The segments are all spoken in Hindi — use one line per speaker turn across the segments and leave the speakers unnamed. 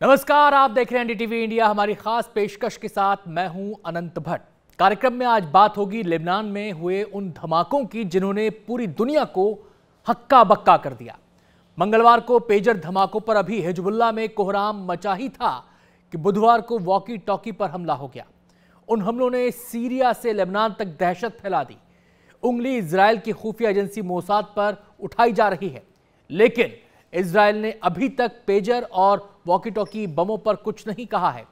नमस्कार, आप देख रहे हैं एनडीटीवी इंडिया। हमारी खास पेशकश के साथ मैं हूं अनंत भट्ट। कार्यक्रम में आज बात होगी लेबनान में हुए उन धमाकों की जिन्होंने पूरी दुनिया को हक्का बक्का कर दिया। मंगलवार को पेजर धमाकों पर अभी हिजबुल्लाह में कोहराम मचा ही था कि बुधवार को वॉकी टॉकी पर हमला हो गया। उन हमलों ने सीरिया से लेबनान तक दहशत फैला दी। उंगली इजराइल की खुफिया एजेंसी मोसाद पर उठाई जा रही है, लेकिन इजराइल ने अभी तक पेजर और वॉकी टॉकी बमों पर कुछ नहीं कहा है।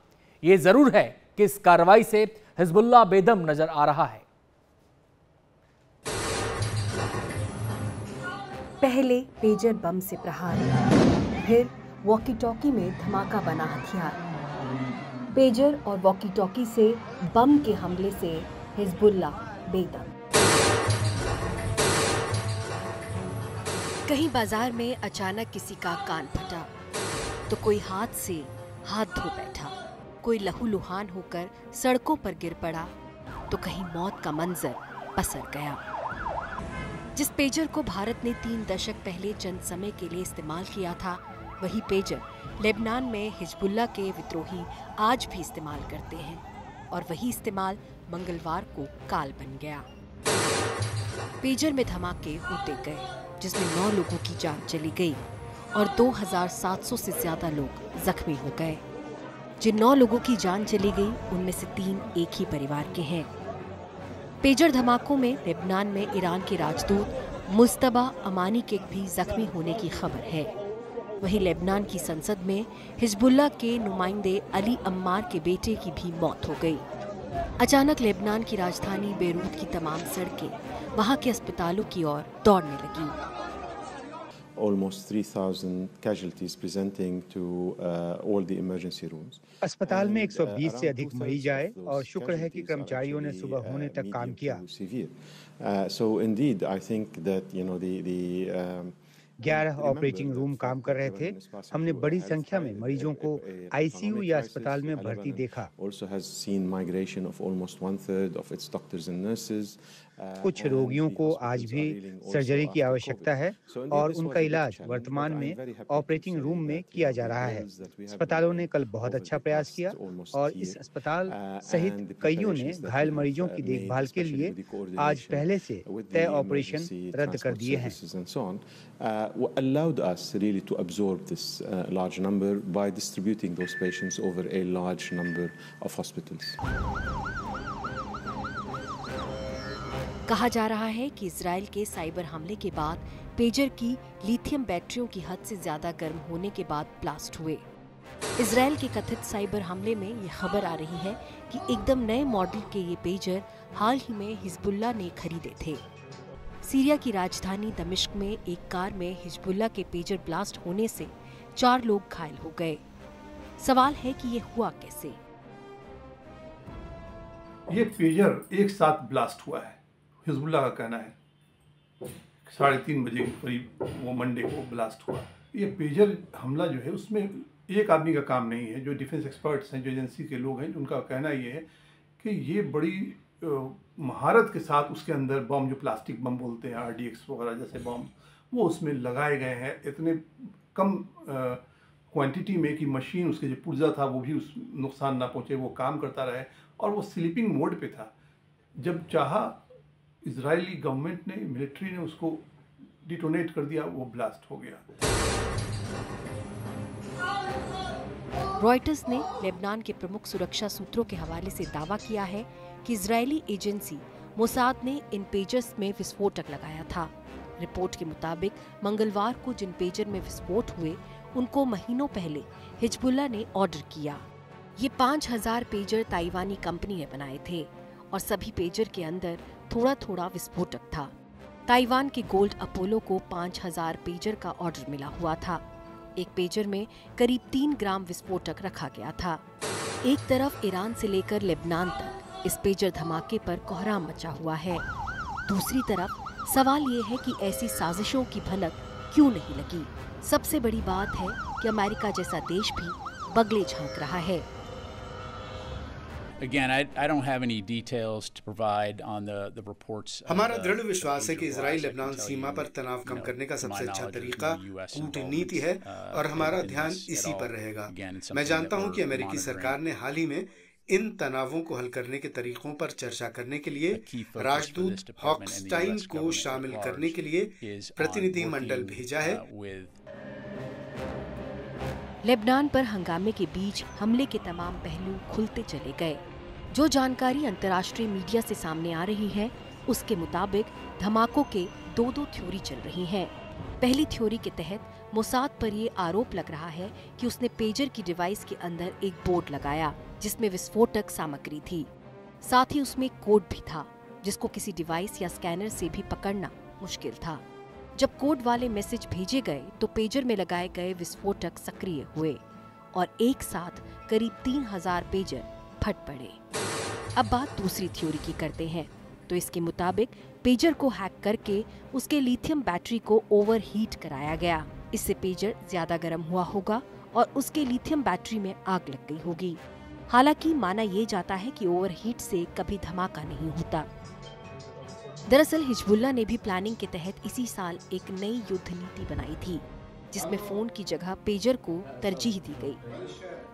यह जरूर है कि इस कार्रवाई से हिजबुल्लाह बेदम नजर आ रहा है।
पहले पेजर बम से प्रहार, फिर वॉकी टॉकी में धमाका बना हथियार। पेजर और वॉकी टॉकी से बम के हमले से हिजबुल्लाह बेदम। कहीं बाजार में अचानक किसी का कान फटा तो कोई हाथ से हाथ धो बैठा, कोई लहूलुहान होकर सड़कों पर गिर पड़ा तो कहीं मौत का मंजर पसर गया। जिस पेजर को भारत ने 3 दशक पहले चंद समय के लिए इस्तेमाल किया था, वही पेजर लेबनान में हिजबुल्लाह के विद्रोही आज भी इस्तेमाल करते हैं, और वही इस्तेमाल मंगलवार को काल बन गया। पेजर में धमाके होते गए, जिसमें 9 लोगों की जान चली गई और 2700 से ज्यादा लोग जख्मी हो गए। जिन 9 लोगों की जान चली गई, उनमें से 3 एक ही परिवार के हैं। पेजर धमाकों में लेबनान में ईरान के राजदूत मुस्तबा अमानी के भी जख्मी होने की खबर है। वहीं लेबनान की संसद में हिजबुल्लाह के नुमाइंदे अली अम्मार के बेटे की भी मौत हो गई। अचानक लेबनान की राजधानी बेरूत की तमाम सड़कें वहां के अस्पतालों की ओर दौड़ने लगी।
Almost 3,000 casualties presenting to all the emergency rooms.
अस्पताल में 120 से अधिक मरीज आए और शुक्र है कि कर्मचारियों ने सुबह होने तक काम किया।
So indeed, I think that the
11 operating room काम कर रहे थे। हमने बड़ी संख्या में मरीजों को आईसीयू या अस्पताल में भर्ती देखा।
Also has seen migration of almost 1/3 of its doctors and nurses.
कुछ रोगियों को आज भी सर्जरी की आवश्यकता है और उनका इलाज वर्तमान में ऑपरेटिंग रूम में किया जा रहा है। अस्पतालों ने कल बहुत अच्छा प्रयास किया और इस अस्पताल सहित कईयों ने घायल मरीजों की देखभाल के लिए आज पहले से तय ऑपरेशन रद्द कर दिए हैं।
Allowed us really to absorb this large number by distributing those patients over a large number of hospitals.
कहा जा रहा है कि इजराइल के साइबर हमले के बाद पेजर की लिथियम बैटरियों की हद से ज्यादा गर्म होने के बाद ब्लास्ट हुए। इजराइल के कथित साइबर हमले में ये खबर आ रही है कि एकदम नए मॉडल के ये पेजर हाल ही में हिजबुल्लाह ने खरीदे थे। सीरिया की राजधानी दमिश्क में एक कार में हिजबुल्लाह के पेजर ब्लास्ट होने से 4 लोग घायल हो गए। सवाल है कि ये हुआ कैसे?
ये पेजर एक साथ ब्लास्ट हुआ है, हिजबुल्लाह का कहना है। 3:30 बजे के करीब वो मंडे को ब्लास्ट हुआ। ये पेजर हमला जो है उसमें एक आदमी का काम नहीं है। जो डिफेंस एक्सपर्ट्स हैं, जो एजेंसी के लोग हैं, उनका कहना ये है कि ये बड़ी महारत के साथ उसके अंदर बम, जो प्लास्टिक बम बोलते हैं, RDX वगैरह जैसे बम, वो उसमें लगाए गए हैं इतने कम क्वांटिटी में कि मशीन, उसके जो पुर्जा था वो भी उस नुकसान ना पहुँचे, वो काम करता रहे। और वो स्लीपिंग मोड पे था। जब चाहा इजरायली गवर्नमेंट ने, मिलिट्री ने उसको डिटोनेट कर दिया, वो ब्लास्ट हो गया।
रॉयटर्स ने लेबनान के प्रमुख सुरक्षा सूत्रों के हवाले से दावा किया है कि इजरायली एजेंसी मोसाद ने इन पेजर्स में विस्फोटक लगाया था। रिपोर्ट के मुताबिक मंगलवार को जिन पेजर में विस्फोट हुए, उनको महीनों पहले हिजबुल्लाह ने ऑर्डर किया। ये 5000 पेजर ताइवानी कंपनी ने बनाए थे और सभी पेजर के अंदर थोड़ा थोड़ा विस्फोटक था। ताइवान के गोल्ड अपोलो को 5000 पेजर का ऑर्डर मिला हुआ था। एक पेजर में करीब 3 ग्राम विस्फोटक रखा गया था। एक तरफ ईरान से लेकर लेबनान तक इस पेजर धमाके पर कोहराम मचा हुआ है। दूसरी तरफ सवाल ये है कि ऐसी साजिशों की भनक क्यों नहीं लगी। सबसे बड़ी बात है कि अमेरिका जैसा देश भी बगले झांक रहा है।
Again, I don't have any details to provide on the reports.
हमारा दृढ़ विश्वास है कि इजराइल लेबनान सीमा पर तनाव कम करने का सबसे अच्छा तरीका कूटनीति है और हमारा ध्यान इसी पर रहेगा। मैं जानता हूं कि अमेरिकी सरकार ने हाल ही में इन तनावों को हल करने के तरीकों पर चर्चा करने के लिए राजदूत हॉकस्टाइन को शामिल करने के लिए प्रतिनिधिमंडल भेजा है।
लेबनान पर हंगामे के बीच हमले के तमाम पहलू खुलते चले गए। जो जानकारी अंतर्राष्ट्रीय मीडिया से सामने आ रही है, उसके मुताबिक धमाकों के दो थ्योरी चल रही हैं। पहली थ्योरी के तहत मोसाद पर ये आरोप लग रहा है कि उसने पेजर की डिवाइस के अंदर एक बोर्ड लगाया जिसमें विस्फोटक सामग्री थी। साथ ही उसमें कोड भी था जिसको किसी डिवाइस या स्कैनर से भी पकड़ना मुश्किल था। जब कोड वाले मैसेज भेजे गए तो पेजर में लगाए गए विस्फोटक सक्रिय हुए और एक साथ करीब 3000 पेजर फट पड़े। अब बात दूसरी थ्योरी की करते हैं तो इसके मुताबिक पेजर को हैक करके उसके लिथियम बैटरी को ओवरहीट कराया गया। इससे पेजर ज्यादा गर्म हुआ होगा और उसके लिथियम बैटरी में आग लग गई होगी। हालांकि माना ये जाता है कि ओवरहीट से कभी धमाका नहीं होता। दरअसल हिजबुल्लाह ने भी प्लानिंग के तहत इसी साल एक नई युद्ध नीति बनाई थी जिसमें फोन की जगह पेजर को तरजीह दी गई।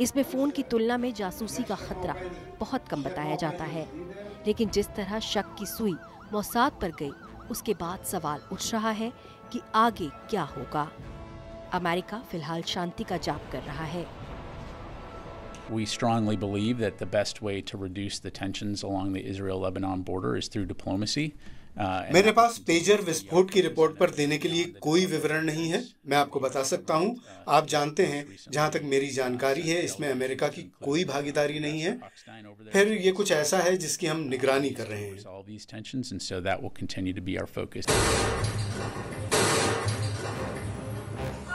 इसमें फोन की तुलना में जासूसी का खतरा बहुत कम बताया जाता है, लेकिन जिस तरह शक की सुई मोसाद पर गई उसके बाद सवाल उठ रहा है कि आगे क्या होगा। अमेरिका फिलहाल शांति का जाप कर रहा है।
We strongly believe that the best way to reduce the tensions along the Israel-Lebanon border is through diplomacy.
मेरे पास पेजर विस्फोट की रिपोर्ट पर देने के लिए कोई विवरण नहीं है। मैं आपको बता सकता हूं, आप जानते हैं, जहां तक मेरी जानकारी है इसमें अमेरिका की कोई भागीदारी नहीं है। फिर ये कुछ ऐसा है जिसकी हम निगरानी कर रहे हैं।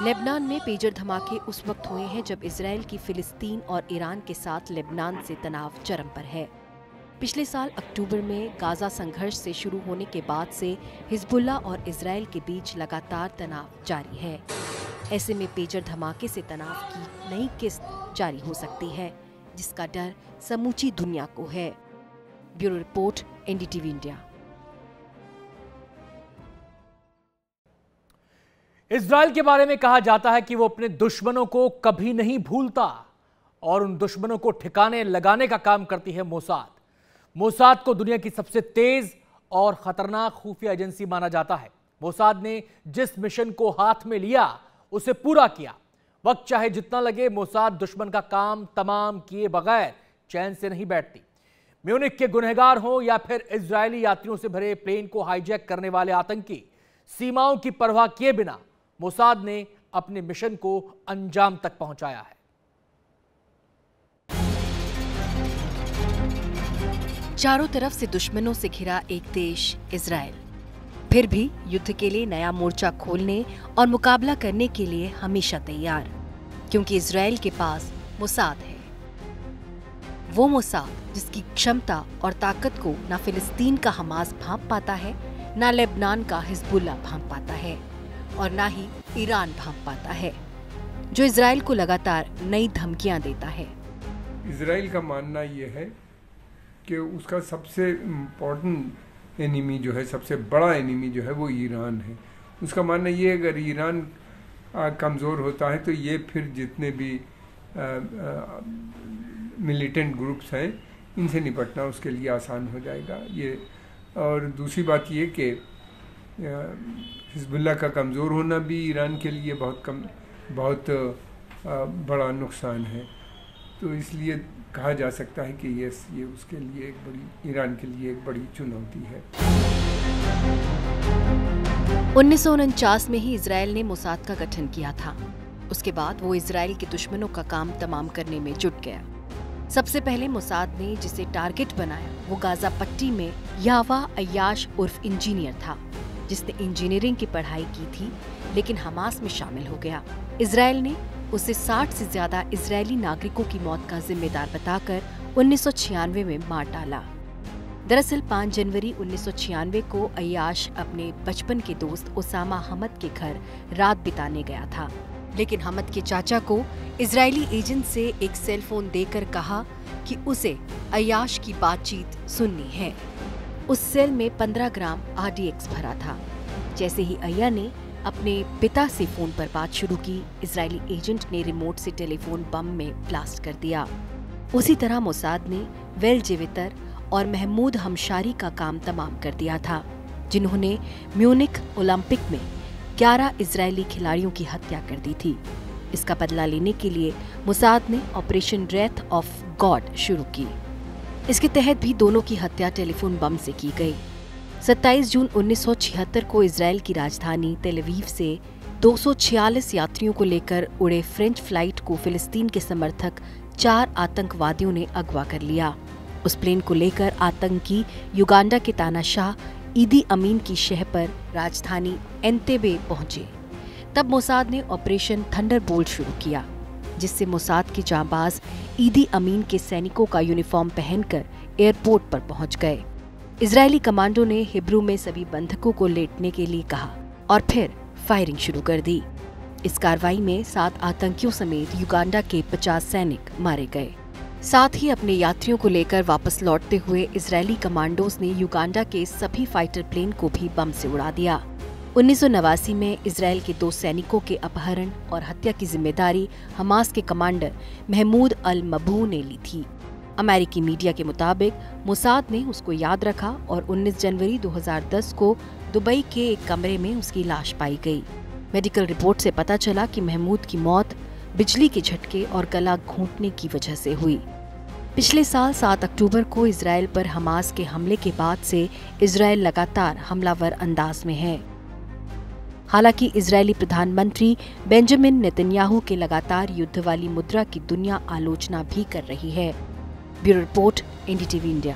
लेबनान में पेजर धमाके उस वक्त हुए हैं जब इजराइल की फिलिस्तीन और ईरान के साथ लेबनान से तनाव चरम पर है। पिछले साल अक्टूबर में गाजा संघर्ष से शुरू होने के बाद से हिजबुल्लाह और इजराइल के बीच लगातार तनाव जारी है। ऐसे में पेजर धमाके से तनाव की नई किस्त जारी हो सकती है जिसका डर समूची दुनिया को है। Bureau report, NDTV India.
Israel के बारे में कहा जाता है कि वो अपने दुश्मनों को कभी नहीं भूलता और उन दुश्मनों को ठिकाने लगाने का काम करती है मोसाद। मोसाद को दुनिया की सबसे तेज और खतरनाक खुफिया एजेंसी माना जाता है। मोसाद ने जिस मिशन को हाथ में लिया उसे पूरा किया। वक्त चाहे जितना लगे, मोसाद दुश्मन का काम तमाम किए बगैर चैन से नहीं बैठती। म्यूनिख के गुनहगार हों या फिर इजरायली यात्रियों से भरे प्लेन को हाईजैक करने वाले आतंकी, सीमाओं की परवाह किए बिना मोसाद ने अपने मिशन को अंजाम तक पहुंचाया है।
चारों तरफ से दुश्मनों से घिरा एक देश इजराइल, फिर भी युद्ध के लिए नया मोर्चा खोलने और मुकाबला करने के लिए हमेशा तैयार, क्योंकि इजराइल के पास मोसाद है। वो मोसाद जिसकी क्षमता और ताकत को ना फिलिस्तीन का हमास भांप पाता है, ना लेबनान का हिजबुल्लाह भांप पाता है और ना ही ईरान भांप पाता है, जो इजराइल को लगातार नई धमकियां देता है।
इजराइल का मानना यह है कि उसका सबसे इम्पोर्टेंट एनिमी जो है, सबसे बड़ा एनिमी जो है वो ईरान है। उसका मानना ये है अगर ईरान कमज़ोर होता है तो ये फिर जितने भी मिलिटेंट ग्रुप्स हैं इनसे निपटना उसके लिए आसान हो जाएगा। ये और दूसरी बात ये कि हिजबुल्लाह का कमज़ोर होना भी ईरान के लिए बहुत बड़ा नुकसान है। तो इसलिए कहा जा सकता है कि ये उसके लिए एक बड़ी, ईरान के लिए एक बड़ी चुनौती है।
1949 में ही इजराइल ने मोसाद का गठन किया था। उसके बाद वो इजराइल के दुश्मनों का काम तमाम करने में जुट गया। सबसे पहले मोसाद ने जिसे टारगेट बनाया वो गाजा पट्टी में यावा अय्याश उर्फ इंजीनियर था, जिसने इंजीनियरिंग की पढ़ाई की थी लेकिन हमास में शामिल हो गया। इजराइल ने उसे 60 से ज्यादा इजरायली नागरिकों की मौत का जिम्मेदार बताकर 1996 में मार डाला। दरअसल 5 जनवरी 1996 को अय्याश अपने बचपन के दोस्त उसामा हमद के घर रात बिताने गया था, लेकिन हमद के चाचा को इजरायली एजेंट से एक सेल फोन देकर कहा कि उसे अय्याश की बातचीत सुननी है। उस सेल में 15 ग्राम RDX भरा था। जैसे ही अय्या ने अपने पिता से फोन पर बात शुरू की, इजरायली एजेंट ने रिमोट से टेलीफोन बम में ब्लास्ट कर दिया। उसी तरह मोसाद ने वेल जेवितर और महमूद हमशारी का काम तमाम कर दिया था, जिन्होंने म्यूनिख ओलंपिक में 11 इजरायली खिलाड़ियों की हत्या कर दी थी। इसका बदला लेने के लिए मोसाद ने ऑपरेशन रेथ ऑफ गॉड शुरू की। इसके तहत भी दोनों की हत्या टेलीफोन बम से की गई। 27 जून 1976 को इजराइल की राजधानी तेल अवीव से 246 यात्रियों को लेकर उड़े फ्रेंच फ्लाइट को फिलिस्तीन के समर्थक 4 आतंकवादियों ने अगवा कर लिया। उस प्लेन को लेकर आतंकी युगांडा के तानाशाह ईदी अमीन की शह पर राजधानी एंतेबे पहुंचे। तब मोसाद ने ऑपरेशन थंडरबोल्ट शुरू किया, जिससे मोसाद के जांबाज ईदी अमीन के सैनिकों का यूनिफॉर्म पहनकर एयरपोर्ट पर पहुंच गए। इजरायली कमांडो ने हिब्रू में सभी बंधकों को लेटने के लिए कहा और फिर फायरिंग शुरू कर दी। इस कार्रवाई में 7 आतंकियों समेत युगांडा के 50 सैनिक मारे गए। साथ ही अपने यात्रियों को लेकर वापस लौटते हुए इजरायली कमांडोज ने युगांडा के सभी फाइटर प्लेन को भी बम से उड़ा दिया। 1989 में इजराइल के 2 सैनिकों के अपहरण और हत्या की जिम्मेदारी हमास के कमांडर महमूद अल मबू ने ली थी। अमेरिकी मीडिया के मुताबिक मोसाद ने उसको याद रखा और 19 जनवरी 2010 को दुबई के एक कमरे में उसकी लाश पाई गई। मेडिकल रिपोर्ट से पता चला कि महमूद की मौत बिजली के झटके और गला घोंटने की वजह से हुई। पिछले साल 7 अक्टूबर को इजराइल पर हमास के हमले के बाद से इजराइल लगातार हमलावर अंदाज में है। हालांकि इजरायली प्रधानमंत्री बेंजामिन नेतन्याहू के लगातार युद्ध वाली मुद्रा की दुनिया आलोचना भी कर रही है। Bureau report, NDTV India.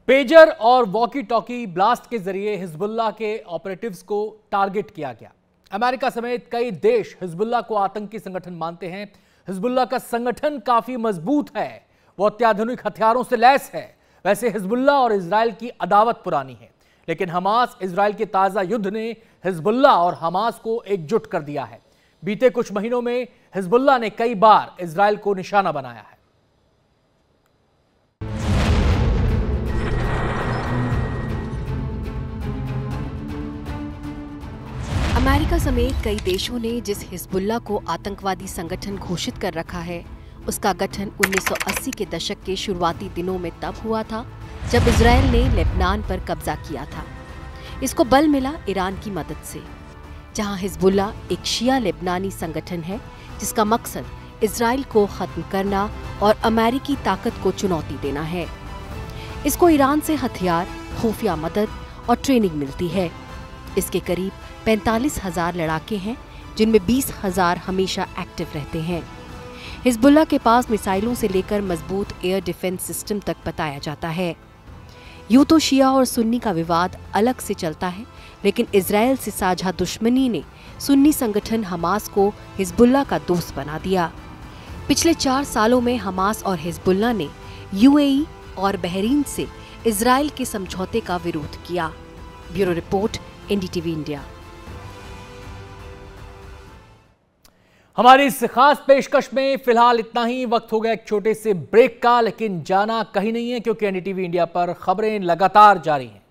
Pager और वॉकी टॉकी ब्लास्ट के जरिए हिजबुल्लाह के ऑपरेटिव्स को टारगेट किया गया। अमेरिका समेत कई देश हिजबुल्लाह को आतंकी संगठन मानते हैं। हिजबुल्लाह का संगठन काफी मजबूत है, वो अत्याधुनिक हथियारों से लैस है। वैसे हिजबुल्लाह और इजराइल की अदावत पुरानी है, लेकिन हमास इजराइल के ताजा युद्ध ने हिजबुल्लाह और हमास को एकजुट कर दिया है। बीते कुछ महीनों में हिजबुल्लाह ने कई बार इजराइल को निशाना बनाया है।
अमेरिका समेत कई देशों ने जिस हिजबुल्लाह को आतंकवादी संगठन घोषित कर रखा है, उसका गठन 1980 के दशक के शुरुआती दिनों में तब हुआ था जब इजराइल ने लेबनान पर कब्जा किया था। इसको बल मिला ईरान की मदद से, जहां हिजबुल्लाह एक शिया लेबनानी संगठन है जिसका मकसद इजराइल को खत्म करना और अमेरिकी ताकत को चुनौती देना है। इसको ईरान से हथियार, खुफिया मदद और ट्रेनिंग मिलती है। इसके करीब 45,000 लड़ाके हैं, जिनमें 20,000 हमेशा एक्टिव रहते हैं। हिजबुल्लाह के पास मिसाइलों से लेकर मजबूत एयर डिफेंस सिस्टम तक बताया जाता है। यूं तो शिया और सुन्नी का विवाद अलग से चलता है, लेकिन इजराइल से साझा दुश्मनी ने सुन्नी संगठन हमास को हिजबुल्लाह का दोस्त बना दिया। पिछले 4 सालों में हमास और हिजबुल्लाह ने UAE और बहरीन से इजराइल के समझौते का विरोध किया। Bureau report, NDTV India.
हमारी इस खास पेशकश में फिलहाल इतना ही। वक्त हो गया एक छोटे से ब्रेक का, लेकिन जाना कहीं नहीं है, क्योंकि NDTV इंडिया पर खबरें लगातार जारी हैं।